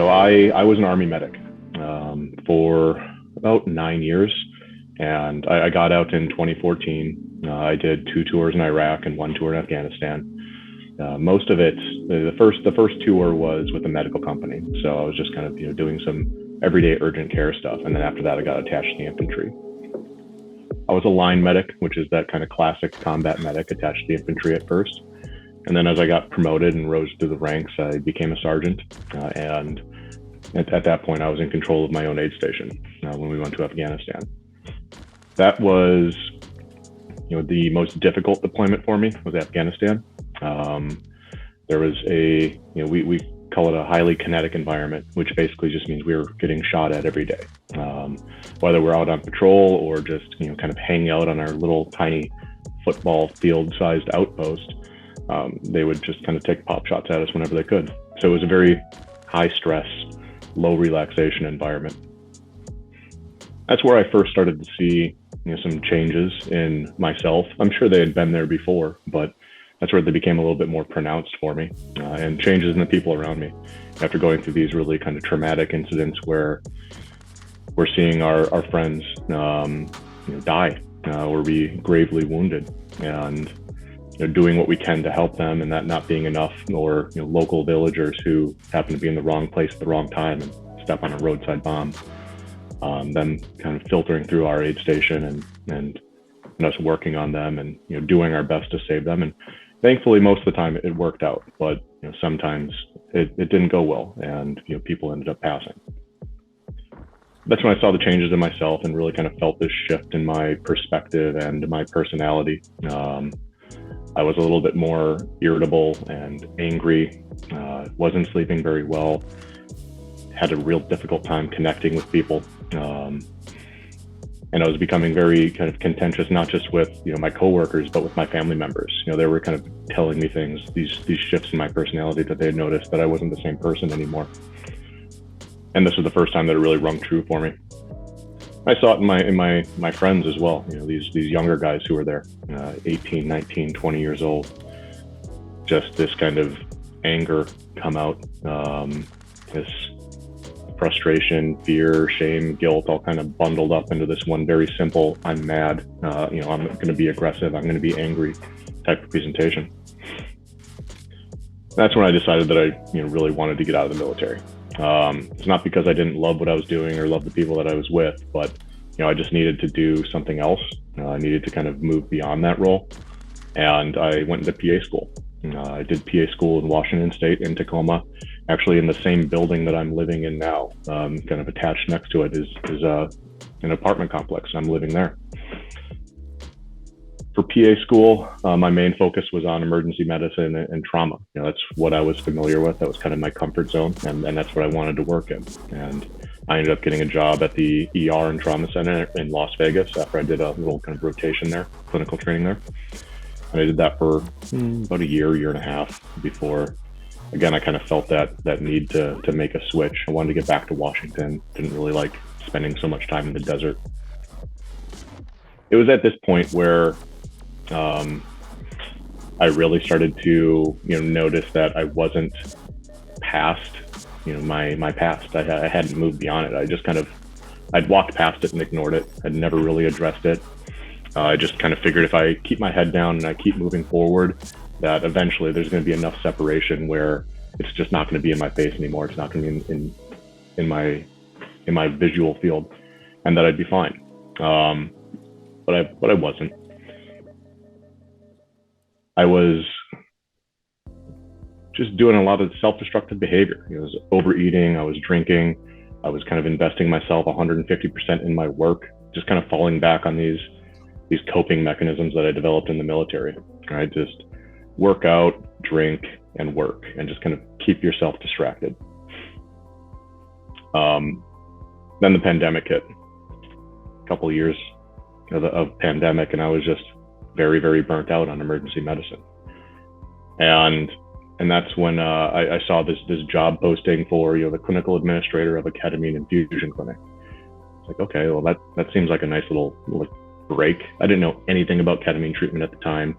So I was an Army medic for about 9 years, and I got out in 2014. I did 2 tours in Iraq and 1 tour in Afghanistan. Most of it, the first tour was with a medical company, so I was just kind of doing some everyday urgent care stuff, and then after that I got attached to the infantry. I was a line medic, which is that kind of classic combat medic attached to the infantry at first. And then as I got promoted and rose through the ranks, I became a sergeant. And at that point, I was in control of my own aid station when we went to Afghanistan. That was, the most difficult deployment for me was Afghanistan. There was we call it a highly kinetic environment, which basically just means we were getting shot at every day. Whether we're out on patrol or just, kind of hanging out on our little tiny football field-sized outpost. They would just kind of take pop shots at us whenever they could. So it was a very high stress, low relaxation environment. That's where I first started to see some changes in myself. I'm sure they had been there before, but that's where they became a little bit more pronounced for me, and changes in the people around me. After going through these really kind of traumatic incidents where we're seeing our friends die or be gravely wounded, and doing what we can to help them, and that not being enough, or local villagers who happen to be in the wrong place at the wrong time and step on a roadside bomb, them kind of filtering through our aid station and us working on them and doing our best to save them. And thankfully most of the time it worked out, but sometimes it didn't go well, and people ended up passing. That's when I saw the changes in myself and really kind of felt this shift in my perspective and my personality. I was a little bit more irritable and angry, wasn't sleeping very well, had a real difficult time connecting with people. And I was becoming very kind of contentious, not just with my coworkers, but with my family members. They were kind of telling me things, these shifts in my personality, that they had noticed that I wasn't the same person anymore. And this was the first time that it really rung true for me. I saw it in my friends as well. These younger guys who were there, 18, 19, 20 years old. Just this kind of anger come out, this frustration, fear, shame, guilt, all kind of bundled up into this one very simple, I'm mad, I'm going to be aggressive, I'm going to be angry type of presentation. That's when I decided that I really wanted to get out of the military. It's not because I didn't love what I was doing or love the people that I was with, but I just needed to do something else. I needed to kind of move beyond that role, and I went into PA school. I did PA school in Washington State in Tacoma, actually in the same building that I'm living in now. Kind of attached next to it is an apartment complex. I'm living there. For PA school, my main focus was on emergency medicine and trauma. That's what I was familiar with. That was kind of my comfort zone, and that's what I wanted to work in. And I ended up getting a job at the ER and trauma center in Las Vegas after I did a little kind of rotation there, clinical training there. And I did that for about a year and a half before, again, I kind of felt that need to make a switch. I wanted to get back to Washington. Didn't really like spending so much time in the desert. It was at this point where I really started to notice that I wasn't past my past. I hadn't moved beyond it. I'd walked past it and ignored it. I'd never really addressed it. I just kind of figured if I keep my head down and I keep moving forward, that eventually there's going to be enough separation where it's just not going to be in my face anymore. It's not going to be in my visual field, and that I'd be fine. But I wasn't. I was just doing a lot of self-destructive behavior. I was overeating, I was drinking, I was kind of investing myself 150% in my work, just kind of falling back on these coping mechanisms that I developed in the military. Right? Just work out, drink, and work, and just kind of keep yourself distracted. Then the pandemic hit. A couple of years of pandemic, and I was just very, very burnt out on emergency medicine. And that's when I saw this job posting for the clinical administrator of a ketamine infusion clinic. It's like, okay, well that seems like a nice little break. I didn't know anything about ketamine treatment at the time.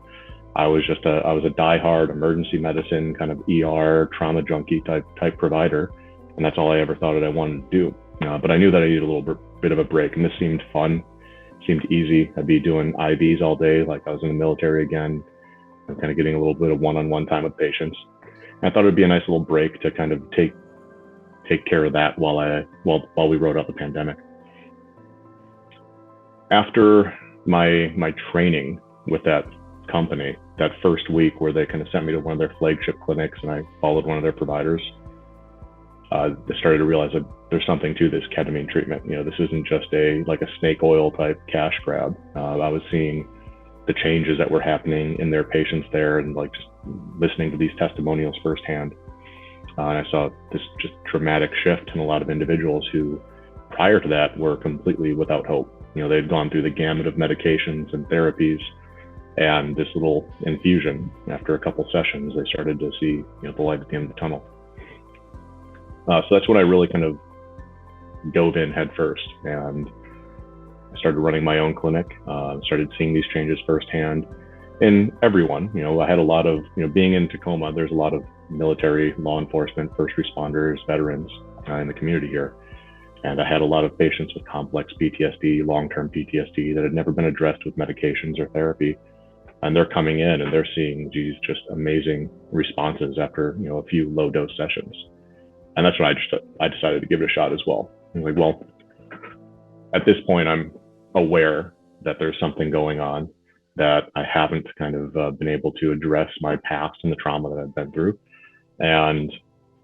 I was a diehard emergency medicine kind of ER trauma junkie type provider, And that's all I ever thought that I wanted to do. But I knew that I needed a little bit of a break, and this seemed fun, seemed easy. I'd be doing IVs all day, like I was in the military again. I'm kind of getting a little bit of one-on-one time with patients. And I thought it'd be a nice little break to kind of take care of that while we rode out the pandemic. After my training with that company, that first week where they kind of sent me to one of their flagship clinics and I followed one of their providers, I started to realize that there's something to this ketamine treatment. This isn't just a snake oil type cash grab. I was seeing the changes that were happening in their patients there, and just listening to these testimonials firsthand. And I saw this just dramatic shift in a lot of individuals who prior to that were completely without hope. They'd gone through the gamut of medications and therapies, and this little infusion, after a couple sessions, they started to see the light at the end of the tunnel. So that's when I really kind of dove in head first, and I started running my own clinic, started seeing these changes firsthand in everyone. I had a lot of, being in Tacoma, there's a lot of military, law enforcement, first responders, veterans in the community here. And I had a lot of patients with complex PTSD, long-term PTSD that had never been addressed with medications or therapy. And they're coming in and they're seeing these just amazing responses after, a few low dose sessions. And that's when I decided to give it a shot as well. I'm like, well, at this point, I'm aware that there's something going on, that I haven't kind of been able to address my past and the trauma that I've been through. And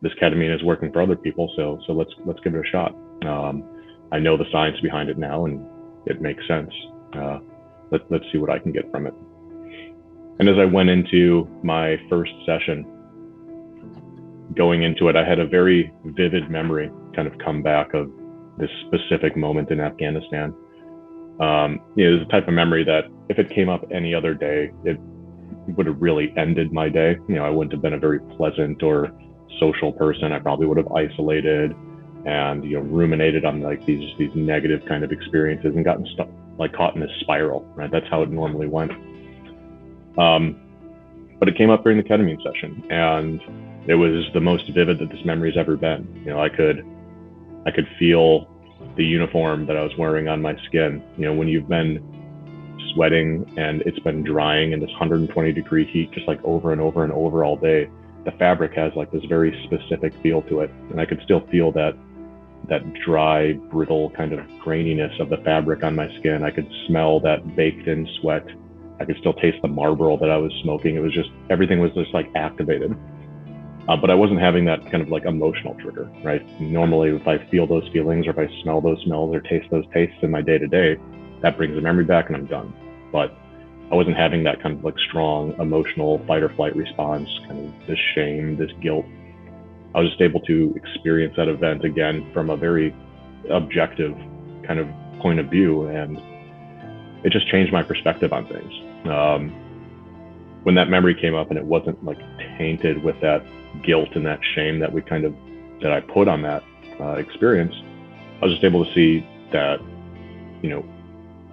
this ketamine is working for other people, so let's give it a shot. I know the science behind it now, and it makes sense. Let's see what I can get from it. And as I went into my first session, going into it, I had a very vivid memory kind of come back of this specific moment in Afghanistan. It was a type of memory that if it came up any other day, it would have really ended my day. I wouldn't have been a very pleasant or social person. I probably would have isolated and ruminated on these negative kind of experiences and gotten stuck, caught in this spiral. Right, that's how it normally went. But it came up during the ketamine session, and it was the most vivid that this memory's ever been. I could feel the uniform that I was wearing on my skin. When you've been sweating and it's been drying in this 120-degree heat, just over and over and over all day, the fabric has this very specific feel to it. And I could still feel that dry, brittle kind of graininess of the fabric on my skin. I could smell that baked in sweat. I could still taste the Marlboro that I was smoking. It was just, everything was just activated. But I wasn't having that kind of emotional trigger, right? Normally, if I feel those feelings or if I smell those smells or taste those tastes in my day-to-day, that brings the memory back and I'm done. But I wasn't having that kind of strong emotional fight or flight response, kind of this shame, this guilt. I was just able to experience that event again from a very objective kind of point of view, and it just changed my perspective on things. When that memory came up and it wasn't tainted with that guilt and that shame that I put on that experience, I was just able to see that,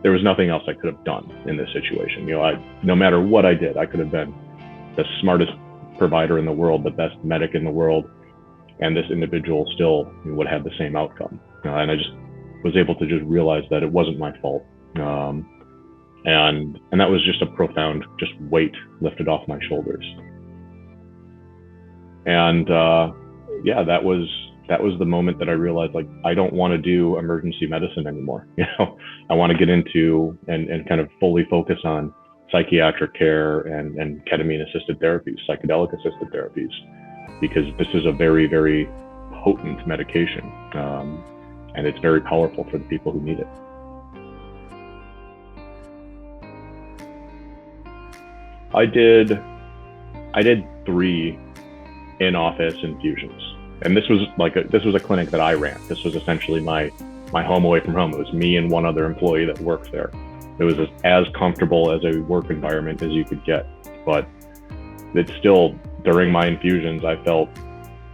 there was nothing else I could have done in this situation. No matter what I did, I could have been the smartest provider in the world, the best medic in the world, and this individual still would have the same outcome. And I just was able to just realize that it wasn't my fault. And that was just a profound weight lifted off my shoulders. And that was the moment that I realized I don't want to do emergency medicine anymore. I want to get into and kind of fully focus on psychiatric care and ketamine assisted therapies, psychedelic assisted therapies, because this is a very, very potent medication, and it's very powerful for the people who need it. I did 3 in-office infusions, and this was a clinic that I ran. This was essentially my home away from home. It was me and one other employee that worked there. It was as comfortable as a work environment as you could get, but it's still, during my infusions, I felt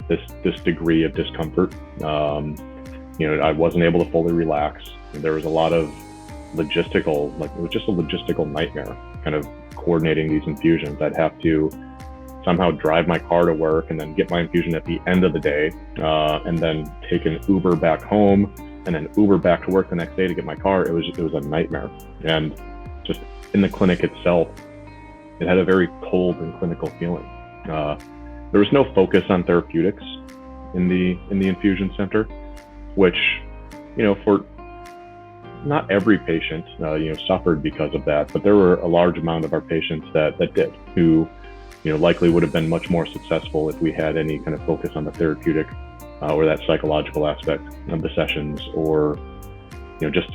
this degree of discomfort. I wasn't able to fully relax. There was a lot of logistical, it was just a logistical nightmare, kind of coordinating these infusions. I'd have to somehow drive my car to work and then get my infusion at the end of the day, and then take an Uber back home and then Uber back to work the next day to get my car. It was a nightmare. And just in the clinic itself, it had a very cold and clinical feeling. There was no focus on therapeutics in the infusion center, which, for not every patient, suffered because of that, but there were a large amount of our patients that did, who, likely would have been much more successful if we had any kind of focus on the therapeutic or that psychological aspect of the sessions, or, just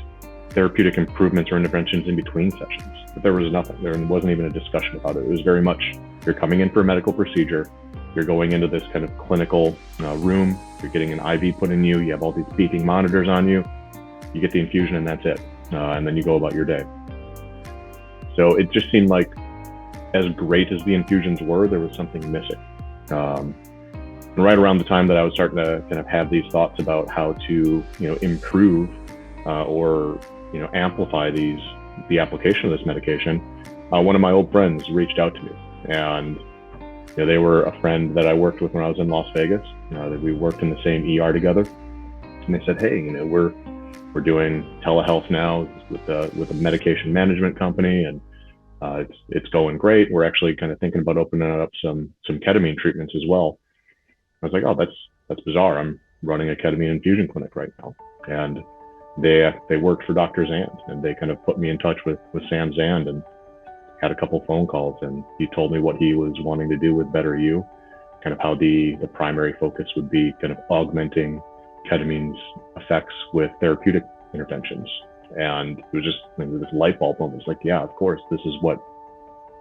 therapeutic improvements or interventions in between sessions. But there was nothing. There wasn't even a discussion about it. It was very much, you're coming in for a medical procedure, you're going into this kind of clinical room, you're getting an IV put in you, you have all these beeping monitors on you, you get the infusion and that's it. And then you go about your day. So it just seemed like, as great as the infusions were, there was something missing. And right around the time that I was starting to kind of have these thoughts about how to, improve or, amplify the application of this medication, one of my old friends reached out to me, and they were a friend that I worked with when I was in Las Vegas. That we worked in the same ER together, and they said, "Hey, we're doing telehealth now with a medication management company, and it's going great. We're actually kind of thinking about opening up some ketamine treatments as well." I was like, "Oh, that's bizarre. I'm running a ketamine infusion clinic right now." And they worked for Dr. Zand, and they kind of put me in touch with Sam Zand, and had a couple phone calls, and he told me what he was wanting to do with Better You, kind of how the primary focus would be kind of augmenting ketamine's effects with therapeutic interventions. And it was just this light bulb moment. It's like, yeah, of course, this is what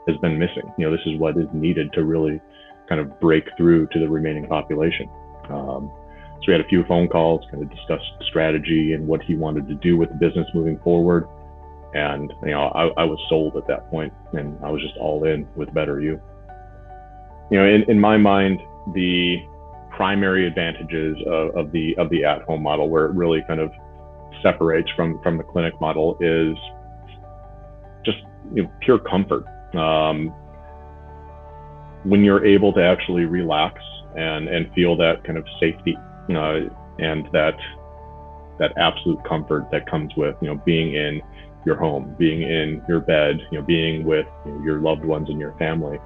has been missing. This is what is needed to really kind of break through to the remaining population. So we had a few phone calls, kind of discussed strategy and what he wanted to do with the business moving forward. And, I was sold at that point, and I was just all in with Better You. In my mind, the primary advantages of the at-home model, where it really kind of separates from the clinic model, is just pure comfort. When you're able to actually relax and feel that kind of safety, and that absolute comfort that comes with being in your home, being in your bed, being with your loved ones and your family,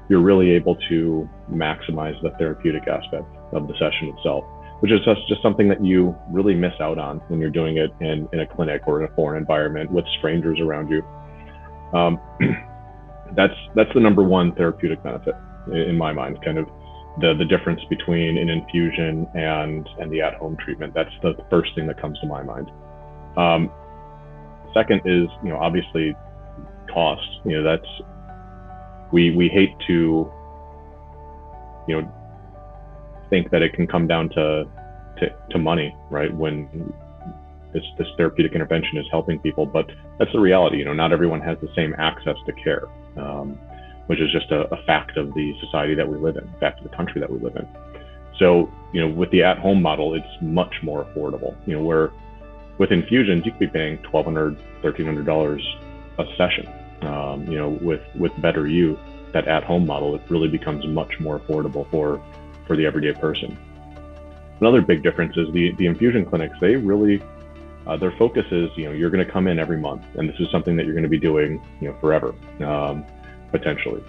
you're really able to maximize the therapeutic aspect of the session itself, which is just something that you really miss out on when you're doing it in a clinic or in a foreign environment with strangers around you. That's the number one therapeutic benefit in my mind, kind of the difference between an infusion and the at-home treatment. That's the first thing that comes to my mind. Second is, obviously cost. That's, we hate to, think that it can come down to money, right? When this therapeutic intervention is helping people, but that's the reality. Not everyone has the same access to care, which is just a fact of the society that we live in, fact of the country that we live in. So, with the at-home model, it's much more affordable. Where with infusions, you could be paying $1,200, $1,300 a session. With Better You, that at-home model, it really becomes much more affordable for the everyday person. Another big difference is the infusion clinics. They really, their focus is, you're going to come in every month, and this is something that you're going to be doing, forever, potentially.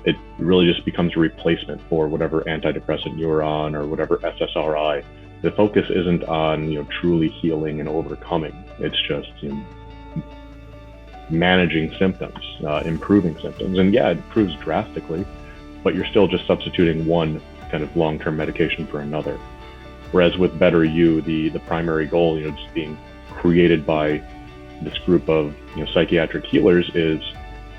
It really just becomes a replacement for whatever antidepressant you're on or whatever SSRI. The focus isn't on, truly healing and overcoming. It's just managing symptoms, improving symptoms. And yeah, it improves drastically, but you're still just substituting one kind of long-term medication for another. Whereas with Better You, the primary goal, just being created by this group of psychiatric healers is,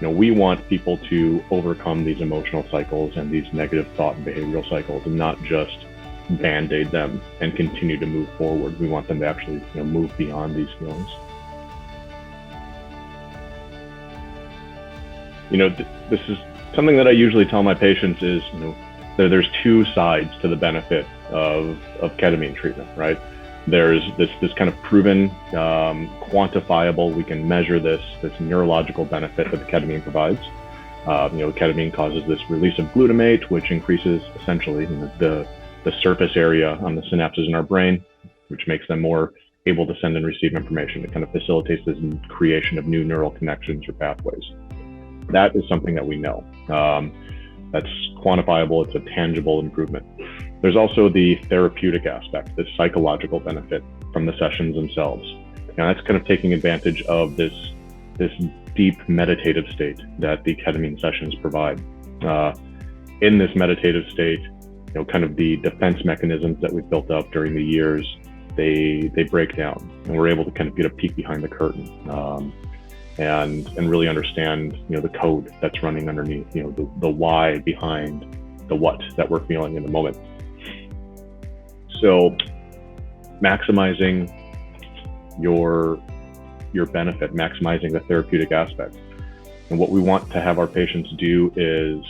we want people to overcome these emotional cycles and these negative thought and behavioral cycles, and not just band-aid them and continue to move forward. We want them to actually move beyond these feelings. This is something that I usually tell my patients is, there's two sides to the benefit of ketamine treatment, right? There's this kind of proven, quantifiable, we can measure this neurological benefit that the ketamine provides. Ketamine causes this release of glutamate, which increases essentially the surface area on the synapses in our brain, which makes them more able to send and receive information. It kind of facilitates this creation of new neural connections or pathways. That is something that we know. That's quantifiable. It's a tangible improvement. There's also the therapeutic aspect, this psychological benefit from the sessions themselves. Now that's kind of taking advantage of this deep meditative state that the ketamine sessions provide. In this meditative state, kind of the defense mechanisms that we've built up during the years, they break down, and we're able to kind of get a peek behind the curtain, and really understand, the code that's running underneath, the why behind the what that we're feeling in the moment. So maximizing your benefit, maximizing the therapeutic aspect. And what we want to have our patients do is,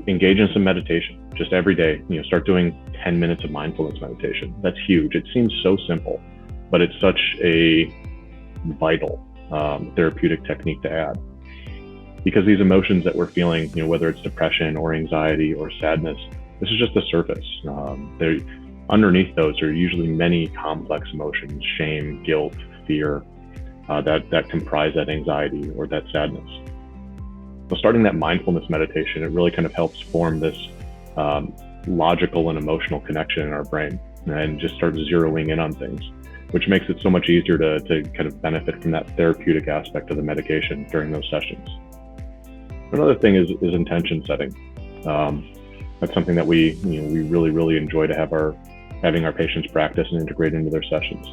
engage in some meditation just every day. Start doing 10 minutes of mindfulness meditation. That's huge. It seems so simple, but it's such a vital therapeutic technique to add, because these emotions that we're feeling, whether it's depression or anxiety or sadness, this is just the surface. Underneath those are usually many complex emotions: shame, guilt, fear, that comprise that anxiety or that sadness. So starting that mindfulness meditation, it really kind of helps form this logical and emotional connection in our brain, and just start zeroing in on things, which makes it so much easier to kind of benefit from that therapeutic aspect of the medication during those sessions. Another thing is intention setting. That's something that we really, really enjoy to having our patients practice and integrate into their sessions.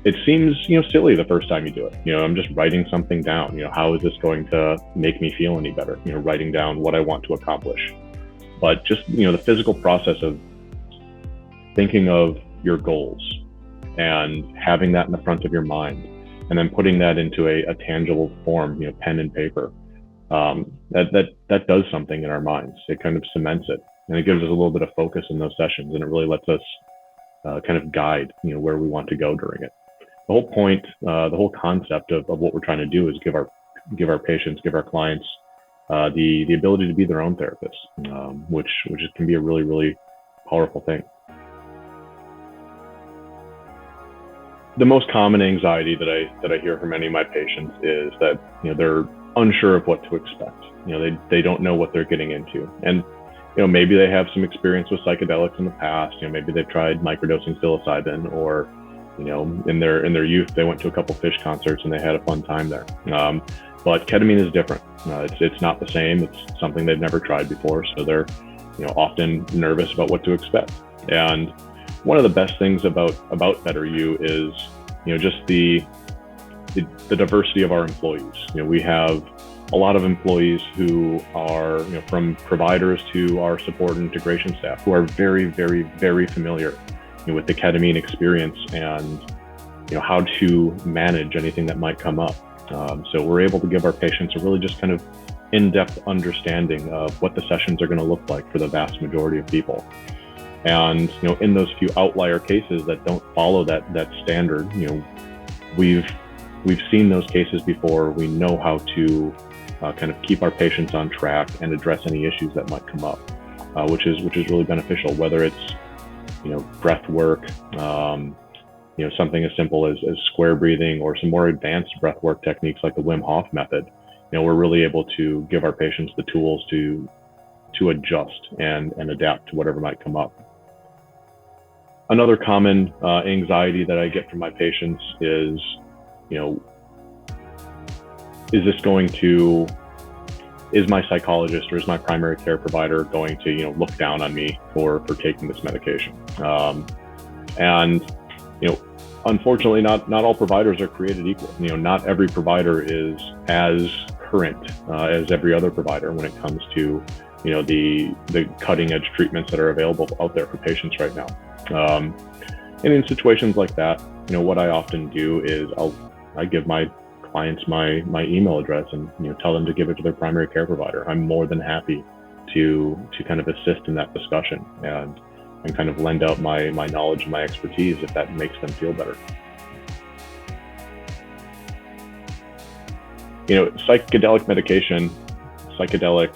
It seems, silly the first time you do it. I'm just writing something down. How is this going to make me feel any better? Writing down what I want to accomplish. But just, the physical process of thinking of your goals and having that in the front of your mind, and then putting that into a tangible form, pen and paper, that does something in our minds. It kind of cements it, and it gives us a little bit of focus in those sessions, and it really lets us kind of guide, where we want to go during it. The whole point, the whole concept of what we're trying to do is give our patients, give our clients the ability to be their own therapists, which can be a really, really powerful thing. The most common anxiety that I hear from many of my patients is that they're unsure of what to expect. They don't know what they're getting into, and maybe they have some experience with psychedelics in the past. Maybe they've tried microdosing psilocybin, or in their youth they went to a couple Fish concerts and they had a fun time there. But ketamine is different. It's not the same. It's something they've never tried before, so they're often nervous about what to expect. And one of the best things about Better You is just the diversity of our employees. We have a lot of employees who are from providers to our support and integration staff, who are very, very, very familiar with the ketamine experience and how to manage anything that might come up. So we're able to give our patients a really just kind of in-depth understanding of what the sessions are going to look like for the vast majority of people. And in those few outlier cases that don't follow that standard, we've seen those cases before. We know how to kind of keep our patients on track and address any issues that might come up, which is really beneficial. Whether it's breath work, something as simple as square breathing, or some more advanced breath work techniques like the Wim Hof method. We're really able to give our patients the tools to adjust and adapt to whatever might come up. Another common anxiety that I get from my patients is, is my psychologist or is my primary care provider going to, look down on me for taking this medication? And unfortunately, not all providers are created equal. Not every provider is as current as every other provider when it comes to, the cutting edge treatments that are available out there for patients right now. And in situations like that, what I often do is I give my clients my email address and tell them to give it to their primary care provider. I'm more than happy to kind of assist in that discussion and kind of lend out my knowledge and my expertise if that makes them feel better. Psychedelic medication, psychedelic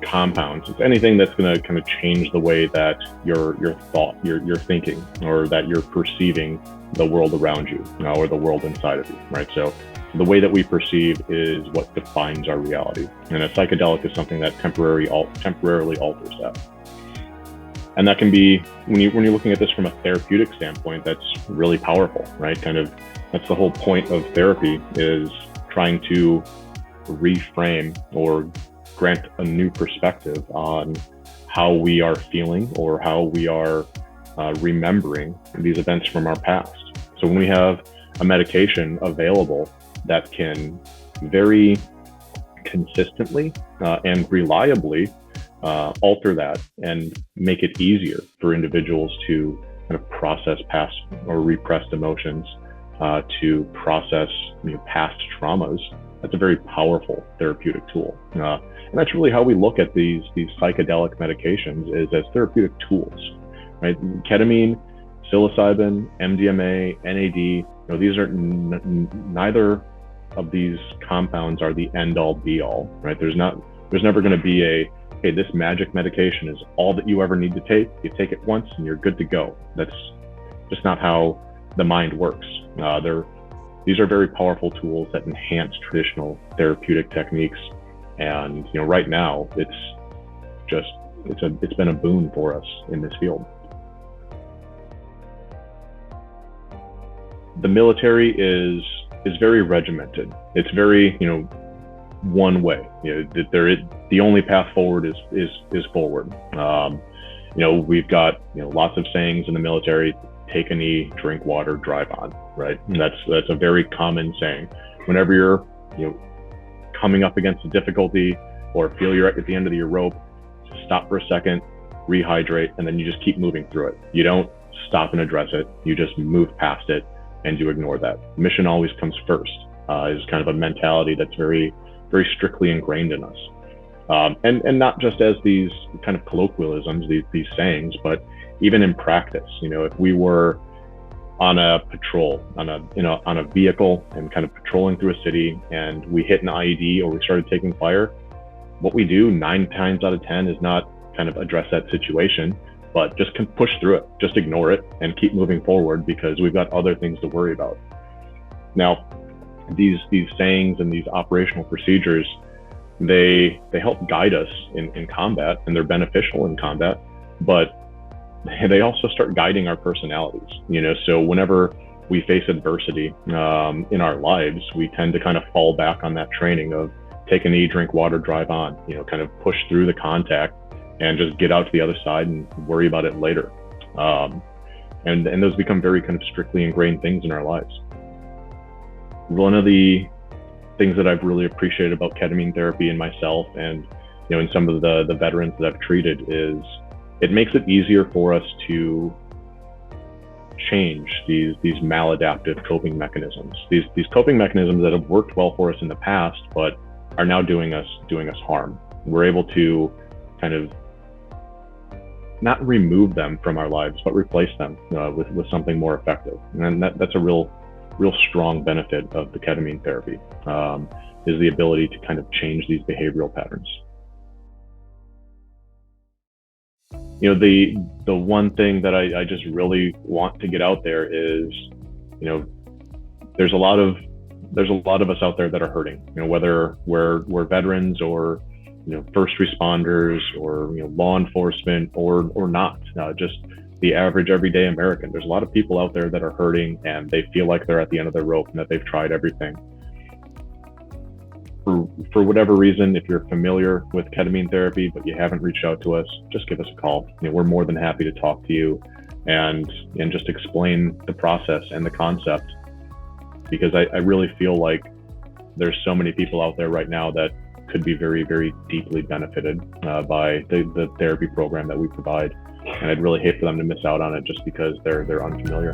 compounds, it's anything that's going to kind of change the way that your thought, your thinking, or that you're perceiving the world around you, or the world inside of you, right? So the way that we perceive is what defines our reality, and a psychedelic is something that temporarily alters that. And that can be, when you're looking at this from a therapeutic standpoint, that's really powerful, right? That's the whole point of therapy, is trying to reframe or grant a new perspective on how we are feeling or how we are remembering these events from our past. So when we have a medication available that can very consistently and reliably alter that and make it easier for individuals to kind of process past or repressed emotions, to process past traumas, that's a very powerful therapeutic tool. And that's really how we look at these psychedelic medications, is as therapeutic tools, right? Ketamine, psilocybin, MDMA, NAD, these are neither of these compounds are the end all be all, right? There's never going to be hey, this magic medication is all that you ever need to take. You take it once and you're good to go. That's just not how the mind works. These are very powerful tools that enhance traditional therapeutic techniques. And right now, it's been a boon for us in this field. The military is very regimented. It's very one way. The only path forward is forward. We've got lots of sayings in the military: take a knee, drink water, drive on. Right? And that's a very common saying. Whenever you're coming up against a difficulty or feel you're at the end of your rope, just stop for a second, rehydrate, and then you just keep moving through it. You don't stop and address it. You just move past it and you ignore that. Mission always comes first. Is kind of a mentality that's very, very strictly ingrained in us. And not just as these kind of colloquialisms, these sayings, but even in practice. If we were on a patrol, on a vehicle and kind of patrolling through a city, and we hit an IED or we started taking fire, what we do 9 times out of 10 is not kind of address that situation, but just can push through it, just ignore it and keep moving forward, because we've got other things to worry about. Now, these sayings and these operational procedures, they help guide us in combat, and they're beneficial in combat, but they also start guiding our personalities. So whenever we face adversity in our lives, we tend to kind of fall back on that training of take a knee, drink water, drive on, kind of push through the contact and just get out to the other side and worry about it later. And those become very kind of strictly ingrained things in our lives. One of the things that I've really appreciated about ketamine therapy in myself and in some of the veterans that I've treated is it makes it easier for us to change these maladaptive coping mechanisms. These coping mechanisms that have worked well for us in the past, but are now doing us harm. We're able to kind of not remove them from our lives, but replace them with something more effective. And that's a real strong benefit of the ketamine therapy, is the ability to kind of change these behavioral patterns. The one thing that I just really want to get out there is, there's a lot of us out there that are hurting, whether we're veterans or, first responders or, law enforcement or not, just the average everyday American. There's a lot of people out there that are hurting and they feel like they're at the end of their rope and that they've tried everything. For whatever reason, if you're familiar with ketamine therapy, but you haven't reached out to us, just give us a call. We're more than happy to talk to you and just explain the process and the concept, because I really feel like there's so many people out there right now that could be very, very deeply benefited by the therapy program that we provide. And I'd really hate for them to miss out on it just because they're unfamiliar.